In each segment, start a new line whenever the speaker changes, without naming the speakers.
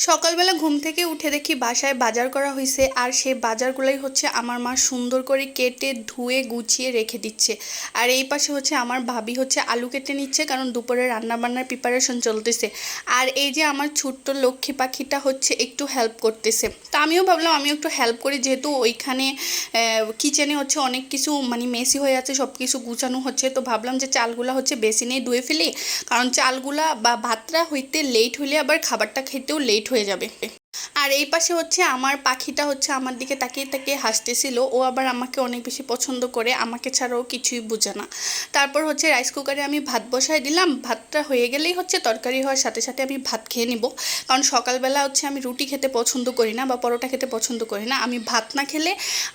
সকালবেলা ঘুম থেকে উঠে দেখি বাসায় বাজার করা হয়েছে, আর সেই বাজারগুলোই হচ্ছে আমার মা সুন্দর করে কেটে ধুয়ে গুছিয়ে রেখে দিচ্ছে। আর এই পাশে হচ্ছে আমার ভাবি হচ্ছে আলু কেটে নিচ্ছে, কারণ দুপুরে রান্নাবান্নার প্রিপারেশন চলতেছে। আর এই যে আমার ছোট্ট লক্ষ্মী পাখিটা হচ্ছে একটু হেল্প করতেছে, তো আমিও ভাবলাম আমিও একটু হেল্প করি, যেহেতু ওইখানে কিচেনে হচ্ছে অনেক কিছু মেসি হয়ে আছে, সব কিছু গুছানো হচ্ছে। তো ভাবলাম যে চালগুলা হচ্ছে বেসিনেই ধুয়ে ফেলি, কারণ চালগুলা বা ভাতটা হইতে লেট হইলে আবার খাবারটা খেতেও লেট হয়ে যাবে। আর এই পাশে হচ্ছে আমার পাখিটা হচ্ছে আমার দিকে তাকিয়ে তাকিয়ে হাসতেছিল। ও আবার আমাকে অনেক বেশি পছন্দ করে, আমাকে ছাড়াও কিছুই বুঝে না। তারপর হচ্ছে রাইস কুকারে আমি ভাত বসাই দিলাম। ভাতটা হয়ে গেলেই হচ্ছে তরকারি হওয়ার সাথে সাথে আমি ভাত খেয়ে নিব, কারণ সকালবেলা হচ্ছে আমি রুটি খেতে পছন্দ করি না বা পরোটা খেতে পছন্দ করি না। আমি ভাত না খেলে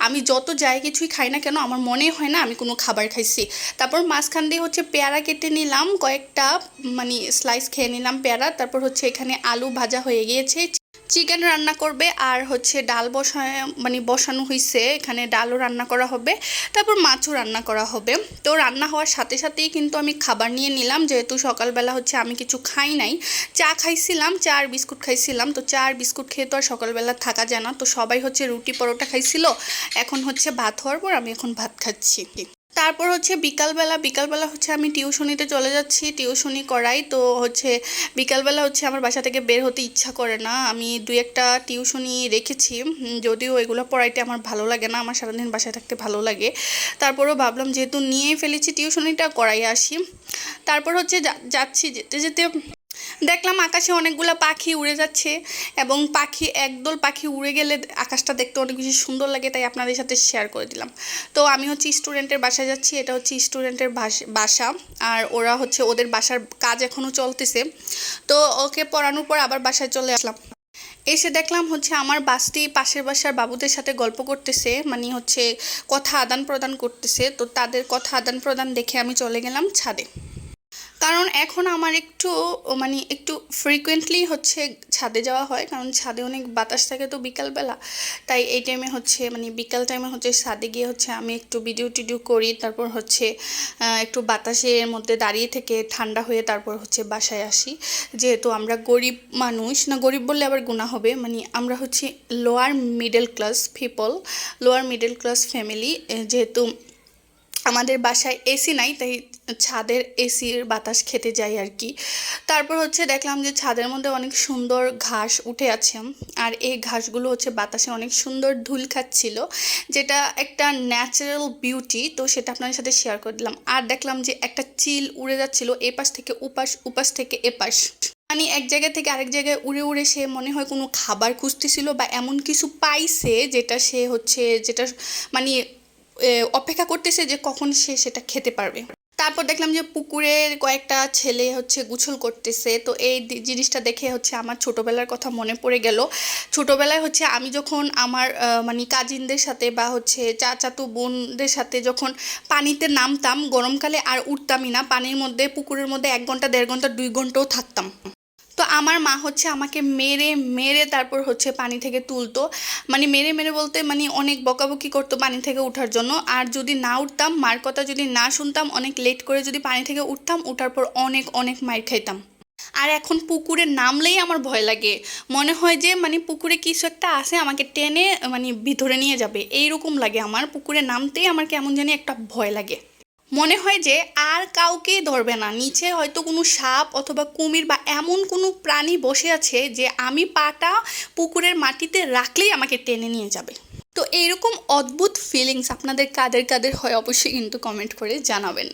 আমি যত যাই কিছুই খাই না কেন, আমার মনে হয় না আমি কোনো খাবার খাইছি। তারপর মাঝখান দিয়ে হচ্ছে পেয়ারা কেটে নিলাম, কয়েকটা স্লাইস খেয়ে নিলাম পেয়ারা। তারপর হচ্ছে এখানে আলু ভাজা হয়ে গিয়েছে, চিকেন রান্না করবে, আর হচ্ছে ডাল বসানো হয়েছে, এখানে ডালও রান্না করা হবে, তারপর মাছও রান্না করা হবে। তো রান্না হওয়ার সাথে সাথেই কিন্তু আমি খাবার নিয়ে নিলাম, যেহেতু সকালবেলা হচ্ছে আমি কিছু খাই নাই, চা খাইছিলাম, চা আর বিস্কুট খাইছিলাম। তো চা আর বিস্কুট খেয়ে তো আর সকালবেলা থাকা যায় না, তো সবাই হচ্ছে রুটি পরোটা খাইছিল। এখন হচ্ছে ভাত হওয়ার পর আমি এখন ভাত খাচ্ছি। তারপর হচ্ছে বিকালবেলা হচ্ছে আমি টিউশনিতে চলে যাচ্ছি, টিউশনি করাই। তো হচ্ছে বিকালবেলা হচ্ছে আমার বাসা থেকে বের হতে ইচ্ছা করে না। আমি দুই একটা টিউশনি রেখেছি, যদিও এগুলো পড়াইতে আমার ভালো লাগে না, আমার সারাদিন বাসায় থাকতে ভালো লাগে। তারপরেও ভাবলাম যেহেতু নিয়েই ফেলেছি টিউশনিটা করাই আসি। তারপর হচ্ছে যাচ্ছি, যেতে যেতে দেখলাম আকাশে অনেকগুলো পাখি উড়ে যাচ্ছে, এবং একদল পাখি উড়ে গেলে আকাশটা দেখতে অনেক বেশি সুন্দর লাগে, তাই আপনাদের সাথে শেয়ার করে দিলাম। তো আমি হচ্ছে স্টুডেন্টের বাসায় যাচ্ছি, এটা হচ্ছে স্টুডেন্টের বাসা। আর ওরা হচ্ছে ওদের বাসার কাজ এখনও চলতেছে, তো ওকে পড়ানোর পর আবার বাসায় চলে আসলাম। এসে দেখলাম হচ্ছে আমার বাসটি পাশের বাসার বাবুদের সাথে গল্প করতেছে, হচ্ছে কথা আদান প্রদান করতেছে। তো তাদের কথা আদান প্রদান দেখে আমি চলে গেলাম ছাদে, কারণ এখন আমার একটু ফ্রিকুয়েন্টলি হচ্ছে ছাদে যাওয়া হয়, কারণ ছাদে অনেক বাতাস থাকে তো বিকালবেলা। তাই এই টাইমে হচ্ছে বিকাল টাইমে হচ্ছে ছাদে গিয়ে হচ্ছে আমি একটু ভিডিও টিডিও করি, তারপর হচ্ছে একটু বাতাসের মধ্যে দাঁড়িয়ে থেকে ঠান্ডা হয়ে তারপর হচ্ছে বাসায় আসি। যেহেতু আমরা গরিব মানুষ, না গরিব বললে আবার গুনাহ হবে, আমরা হচ্ছে লোয়ার মিডল ক্লাস ফ্যামিলি। যেহেতু আমাদের বাসায় এসি নাই, তাই ছাদের এসির বাতাস খেতে যাই আর কি। তারপর হচ্ছে দেখলাম যে ছাদের মধ্যে অনেক সুন্দর ঘাস উঠে আছে, আর এই ঘাসগুলো হচ্ছে বাতাসে অনেক সুন্দর ধুল খাচ্ছিল, যেটা একটা ন্যাচারাল বিউটি। তো সেটা আপনাদের সাথে শেয়ার করে দিলাম। আর দেখলাম যে একটা চিল উড়ে যাচ্ছিল এপাশ থেকে উপাস, উপাস থেকে এপাশ, এক জায়গা থেকে আরেক জায়গায় উড়ে উড়ে সে মনে হয় কোনো খাবার খুঁজতেছিল বা এমন কিছু পাইছে, যেটা মানে অপেক্ষা করতেছে যে কখন সে সেটা খেতে পারবে। তারপর দেখলাম যে পুকুরে কয়েকটা ছেলে হচ্ছে গোসল করতেছে। তো এই জিনিসটা দেখে হচ্ছে আমার ছোটোবেলার কথা মনে পড়ে গেল। ছোটোবেলায় হচ্ছে আমি যখন আমার কাজিনদের সাথে বা হচ্ছে চাচাতো বোনদের সাথে যখন পানিতে নামতাম গরমকালে, আর উঠতামই না পানির মধ্যে, পুকুরের মধ্যে 1 ঘন্টা 1.5 ঘন্টা 2 ঘন্টাও থাকতাম। তো আমার মা হচ্ছে আমাকে মেরে মেরে তারপর হচ্ছে পানি থেকে তুলতো, মেরে মেরে বলতে অনেক বকাবকি করতো পানি থেকে ওঠার জন্য। আর যদি না উঠতাম, মার কথা যদি না শুনতাম, অনেক লেট করে যদি পানি থেকে উঠতাম, ওঠার পর অনেক অনেক মার খাইতাম। আর এখন পুকুরে নামলেই আমার ভয় লাগে, মনে হয় যে পুকুরে কিছু একটা আছে, আমাকে টেনে ভিতরে নিয়ে যাবে, এইরকম লাগে আমার। পুকুরে নামতেই আমার কেমন জানি একটা ভয় লাগে, মনে হয় যে আর কাউকেই ধরবে না, নিচে হয়তো কোনো সাপ অথবা কুমির বা এমন কোনো প্রাণী বসে আছে যে আমি পাটা পুকুরের মাটিতে রাখলেই আমাকে টেনে নিয়ে যাবে। তো এইরকম অদ্ভুত ফিলিংস আপনাদের কাদের কাদের হয় অবশ্যই কিন্তু কমেন্ট করে জানাবেন।